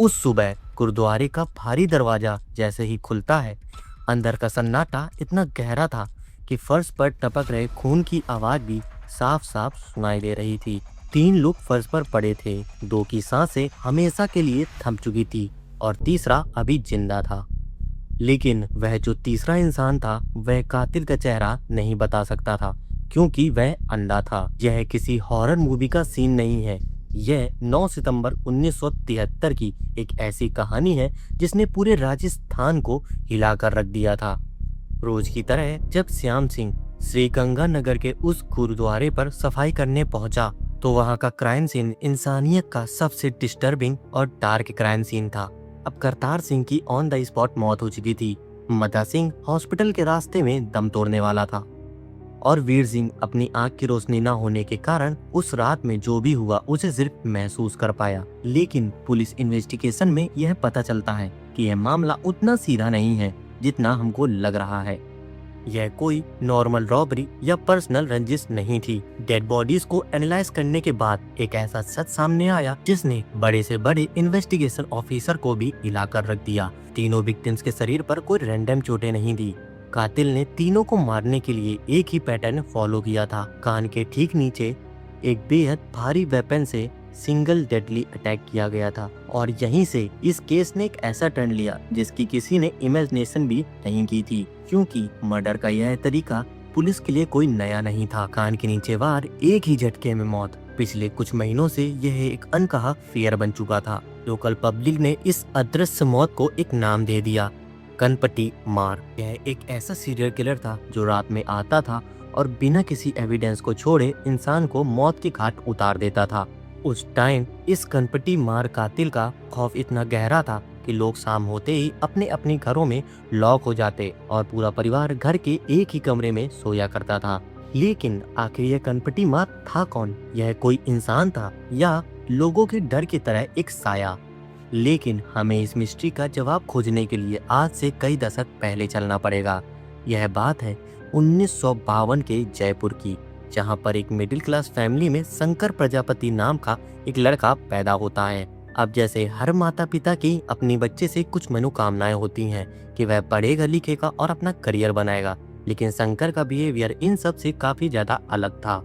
उस सुबह गुरुद्वारे का भारी दरवाजा जैसे ही खुलता है, अंदर का सन्नाटा इतना गहरा था कि फर्श पर टपक रहे खून की आवाज भी साफ साफ सुनाई दे रही थी। 3 लोग फर्श पर पड़े थे, 2 की सांसें हमेशा के लिए थम चुकी थी और तीसरा अभी जिंदा था। लेकिन वह जो तीसरा इंसान था, वह कातिल का चेहरा नहीं बता सकता था, क्योंकि वह अंधा था। यह किसी हॉरर मूवी का सीन नहीं है। यह 9 सितंबर 1973 की एक ऐसी कहानी है जिसने पूरे राजस्थान को हिलाकर रख दिया था। रोज की तरह जब श्याम सिंह श्री गंगानगर के उस गुरुद्वारे पर सफाई करने पहुंचा, तो वहां का क्राइम सीन इंसानियत का सबसे डिस्टर्बिंग और डार्क क्राइम सीन था। अब करतार सिंह की ऑन द स्पॉट मौत हो चुकी थी। मदा सिंह हॉस्पिटल के रास्ते में दम तोड़ने वाला था और वीर सिंह अपनी आंख की रोशनी न होने के कारण उस रात में जो भी हुआ उसे सिर्फ महसूस कर पाया। लेकिन पुलिस इन्वेस्टिगेशन में यह पता चलता है कि यह मामला उतना सीधा नहीं है जितना हमको लग रहा है। यह कोई नॉर्मल रॉबरी या पर्सनल रंजिश नहीं थी। डेड बॉडीज को एनालाइज करने के बाद एक ऐसा सच सामने आया जिसने बड़े से बड़े इन्वेस्टिगेशन ऑफिसर को भी हिलाकर रख दिया। तीनों विक्टिम्स के शरीर पर कोई रैंडम चोटें नहीं थी। कातिल ने तीनों को मारने के लिए एक ही पैटर्न फॉलो किया था। कान के ठीक नीचे एक बेहद भारी वेपन से सिंगल डेडली अटैक किया गया था और यहीं से इस केस ने एक ऐसा टर्न लिया जिसकी किसी ने इमेजिनेशन भी नहीं की थी, क्योंकि मर्डर का यह तरीका पुलिस के लिए कोई नया नहीं था। कान के नीचे वार, एक ही झटके में मौत। पिछले कुछ महीनों से यह एक अनकहा फेयर बन चुका था। लोकल पब्लिक ने इस अदृश्य मौत को एक नाम दे दिया, कनपटी मार। यह एक ऐसा सीरियल किलर था जो रात में आता था और बिना किसी एविडेंस को छोड़े इंसान को मौत के घाट उतार देता था। उस टाइम इस कनपटी मार कातिल का खौफ इतना गहरा था कि लोग शाम होते ही अपने अपने घरों में लॉक हो जाते और पूरा परिवार घर के एक ही कमरे में सोया करता था। लेकिन आखिर यह कनपटी मार था कौन? यह कोई इंसान था या लोगों के डर की तरह एक साया? लेकिन हमें इस मिस्ट्री का जवाब खोजने के लिए आज से कई दशक पहले चलना पड़ेगा। यह बात है 1952 के जयपुर की, जहां पर एक मिडिल क्लास फैमिली में शंकर प्रजापति नाम का एक लड़का पैदा होता है। अब जैसे हर माता पिता की अपनी बच्चे से कुछ मनोकामनाएं होती हैं कि वह पढ़ेगा लिखेगा और अपना करियर बनाएगा, लेकिन शंकर का बिहेवियर इन सब से काफी ज्यादा अलग था।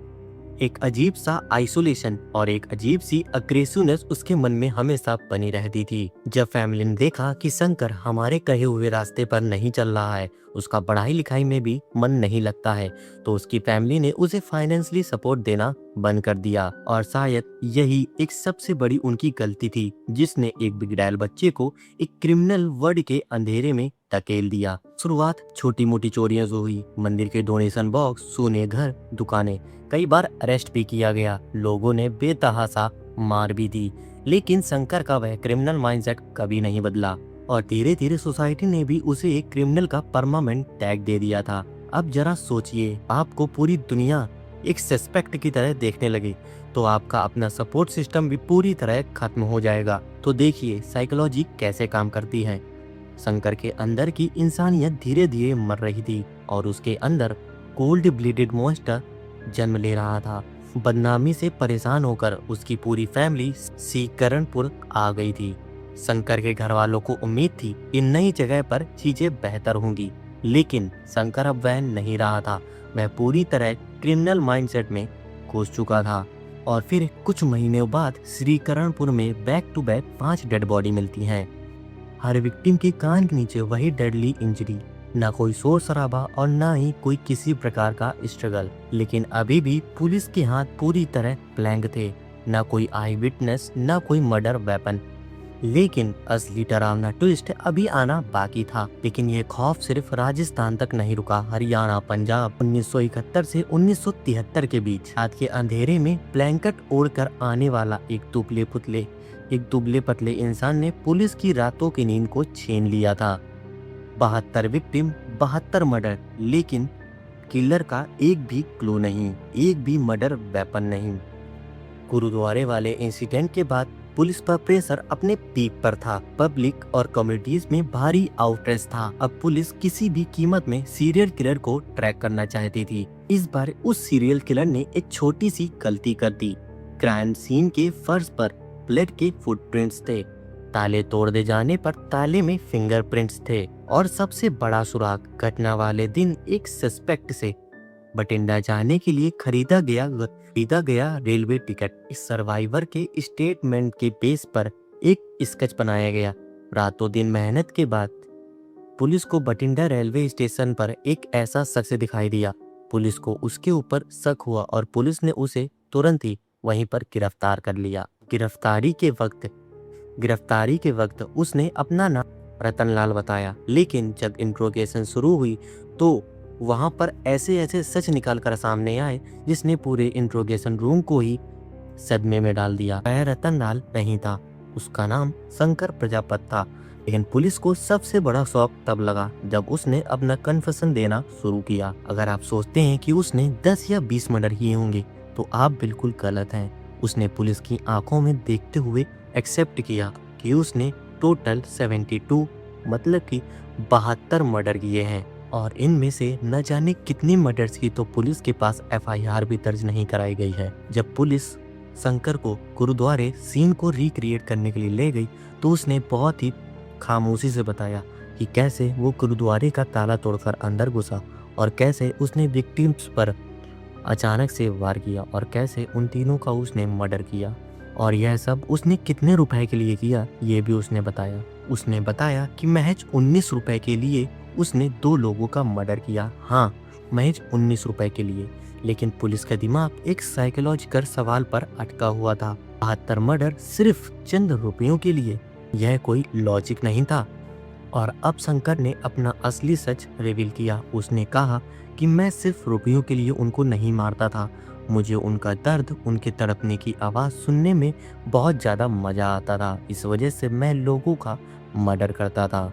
एक अजीब सा आइसोलेशन और एक अजीब सी अग्रेसिवनेस उसके मन में हमेशा बनी रहती थी। जब फैमिली ने देखा कि शंकर हमारे कहे हुए रास्ते पर नहीं चल रहा है, उसका पढ़ाई लिखाई में भी मन नहीं लगता है, तो उसकी फैमिली ने उसे फाइनेंशियली सपोर्ट देना बंद कर दिया। और शायद यही एक सबसे बड़ी उनकी गलती थी, जिसने एक बिगड़ैल बच्चे को एक क्रिमिनल वर्ल्ड के अंधेरे में धकेल दिया। शुरुआत छोटी मोटी चोरियां से हुई, मंदिर के डोनेशन बॉक्स, सोने घर, दुकानें, कई बार अरेस्ट भी किया गया, लोगों ने बेतहासा मार भी दी। लेकिन शंकर का वह क्रिमिनल माइंडसेट कभी नहीं बदला और धीरे धीरे सोसाइटी ने भी उसे एक क्रिमिनल का परमानेंट टैग दे दिया था। अब जरा सोचिए, आपको पूरी दुनिया एक सस्पेक्ट की तरह देखने लगे तो आपका अपना सपोर्ट सिस्टम भी पूरी तरह खत्म हो जाएगा। तो देखिए साइकोलॉजी कैसे काम करती है। शंकर के अंदर की इंसानियत धीरे धीरे मर रही थी और उसके अंदर कोल्ड ब्लडेड मॉन्स्टर जन्म ले रहा था। बदनामी से परेशान होकर उसकी पूरी फैमिली सीकरणपुर आ गई थी। शंकर के घर वालों को उम्मीद थी कि नई जगह पर चीजें बेहतर होंगी, लेकिन शंकर अब वह नहीं रहा था। वह पूरी तरह क्रिमिनल माइंडसेट में घुस चुका था। और फिर कुछ महीनों बाद श्रीकरणपुर में back to back 5 dead body मिलती हैं। हर विक्टिम के कान के नीचे वही डेडली इंजरी, ना कोई शोर शराबा और ना ही कोई किसी प्रकार का स्ट्रगल। लेकिन अभी भी पुलिस के हाथ पूरी तरह ब्लैंक थे, ना कोई आई विटनेस, ना कोई मर्डर वेपन। लेकिन असली डरावना ट्विस्ट अभी आना बाकी था। लेकिन ये खौफ सिर्फ राजस्थान तक नहीं रुका। हरियाणा, पंजाब 1971 से 1973 के बीच रात के अंधेरे में ब्लैंकेट ओढ़कर आने वाला एक दुबले पतले इंसान ने पुलिस की रातों की नींद को छीन लिया था। 72 विक्टिम, 72 मर्डर, लेकिन किलर का एक भी क्लू नहीं, एक भी मर्डर वेपन नहीं। गुरुद्वारे वाले इंसिडेंट के बाद पुलिस पर प्रेशर अपने पीक पर था। पब्लिक और कम्युनिटीज में भारी आउटरेच था। अब पुलिस किसी भी कीमत में सीरियल किलर को ट्रैक करना चाहती थी। इस बार उस सीरियल किलर ने एक छोटी सी गलती कर दी। क्राइम सीन के फर्श पर ब्लड के फुटप्रिंट्स थे। ताले तोड़ दे जाने पर ताले में फिंगरप्रिंट्स थे और सबसे बड़ा सुराग, घटना वाले दिन एक सस्पेक्ट से बठिंडा जाने के लिए खरीदा गया रेलवे टिकट। इस सर्वाइवर के स्टेटमेंट के बेस पर एक स्केच बनाया गया। रातों दिन मेहनत के बाद पुलिस को बठिंडा रेलवे स्टेशन पर एक ऐसा शख्स दिखाई दिया। पुलिस को उसके ऊपर शक हुआ और पुलिस ने उसे तुरंत ही वहीं पर गिरफ्तार कर लिया। गिरफ्तारी के वक्त उसने अपना नाम रतनलाल बताया, लेकिन जब इंट्रोगेशन शुरू हुई तो वहां पर ऐसे सच निकाल कर सामने आए जिसने पूरे इंट्रोगेशन रूम को ही सदमे में डाल दिया। वह रतनलाल नहीं था, उसका नाम शंकर प्रजापत था। लेकिन पुलिस को सबसे बड़ा शौक तब लगा जब उसने अपना कन्फेशन देना शुरू किया। अगर आप सोचते हैं कि उसने 10 या 20 मर्डर किए होंगे तो आप बिल्कुल गलत हैं। उसने पुलिस की आंखों में देखते हुए एक्सेप्ट किया कि उसने टोटल 72 मतलब कि 72 मर्डर किए हैं और इनमें से न जाने कितने मर्डर्स की तो पुलिस के पास FIR भी दर्ज नहीं कराई गई है। जब पुलिस शंकर को गुरुद्वारे सीन को रिक्रिएट करने के लिए ले गई तो उसने बहुत ही खामोशी से बताया कि कैसे वो गुरुद्वारे का ताला तोड़कर अंदर घुसा और कैसे उसने विक्टिम्स पर अचानक से वार किया और कैसे उन तीनों का उसने मर्डर किया और यह सब उसने कितने रुपए के लिए किया ये भी उसने बताया। उसने बताया कि महज 19 रुपए के लिए उसने 2 लोगों का मर्डर किया। हाँ, महज 19 रुपए के लिए। लेकिन पुलिस का दिमाग एक साइकोलॉजिकल सवाल पर अटका हुआ था। 72 मर्डर सिर्फ चंद रुपयों के लिए, यह कोई लॉजिक नहीं था। और अब शंकर ने अपना असली सच रिवील किया। उसने कहा कि मैं सिर्फ रुपयों के लिए उनको नहीं मारता था, मुझे उनका दर्द, उनके तड़पने की आवाज़ सुनने में बहुत ज़्यादा मज़ा आता था, इस वजह से मैं लोगों का मर्डर करता था।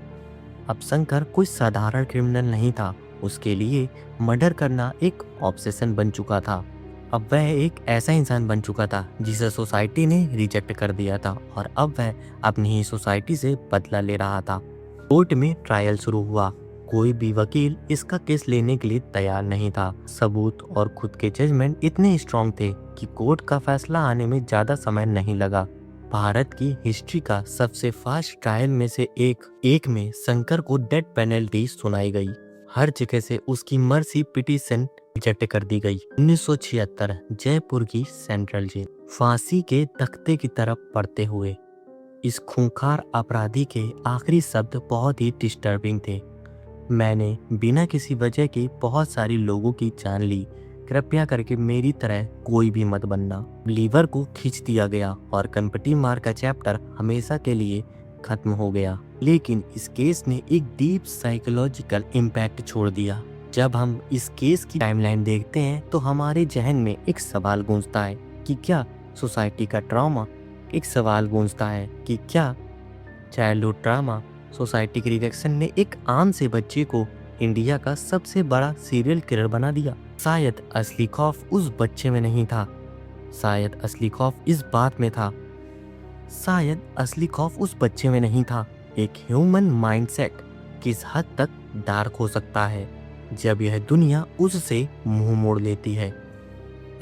अब शंकर कोई साधारण क्रिमिनल नहीं था, उसके लिए मर्डर करना एक ऑब्सेशन बन चुका था। अब वह एक ऐसा इंसान बन चुका था जिसे सोसाइटी ने रिजेक्ट कर दिया था और अब वह अपनी ही सोसाइटी से बदला ले रहा था। कोर्ट में ट्रायल शुरू हुआ। कोई भी वकील इसका केस लेने के लिए तैयार नहीं था। सबूत और खुद के जजमेंट इतने स्ट्रॉन्ग थे कि कोर्ट का फैसला आने में ज्यादा समय नहीं लगा। भारत की हिस्ट्री का सबसे फास्ट ट्रायल में से एक में शंकर को डेथ पेनल्टी सुनाई गई। हर जगह से उसकी मर्सी पिटीशन रिजेक्ट कर दी गई। 1976 जयपुर की सेंट्रल जेल फांसी के तख्ते की तरफ पड़ते हुए इस खूंखार अपराधी के आखिरी शब्द बहुत ही डिस्टर्बिंग थे। मैंने बिना किसी वजह के बहुत सारी लोगों की जान ली, कृपया करके मेरी तरह कोई भी मत बनना। लीवर को खींच दिया गया और कनपटी मार का चैप्टर हमेशा के लिए खत्म हो गया। लेकिन इस केस ने एक डीप साइकोलॉजिकल इम्पैक्ट छोड़ दिया। जब हम इस केस की टाइमलाइन देखते हैं तो हमारे जहन में एक सवाल गूंजता है कि क्या सोसाइटी का ट्रॉमा, एक सवाल गूंजता है कि क्या चाइल्डहुड ट्रॉमा, सोसाइटी के रिजेक्शन ने एक आम से बच्चे को इंडिया का सबसे बड़ा सीरियल किलर बना दिया। शायद असली खौफ उस बच्चे में नहीं था, शायद असली खौफ इस बात में था, शायद असली खौफ उस बच्चे में नहीं था। एक ह्यूमन माइंडसेट किस हद तक डार्क हो सकता है जब यह दुनिया उससे मुंह मोड़ लेती है।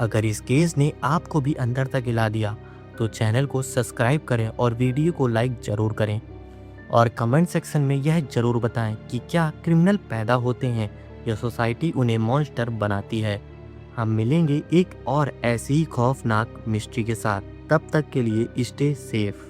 अगर इस केस ने आपको भी अंदर तक हिला दिया तो चैनल को सब्सक्राइब करें और वीडियो को लाइक जरूर करें और कमेंट सेक्शन में यह जरूर बताएं कि क्या क्रिमिनल पैदा होते हैं या सोसाइटी उन्हें मॉन्स्टर बनाती है। हम मिलेंगे एक और ऐसी ही खौफनाक मिस्ट्री के साथ, तब तक के लिए स्टे सेफ।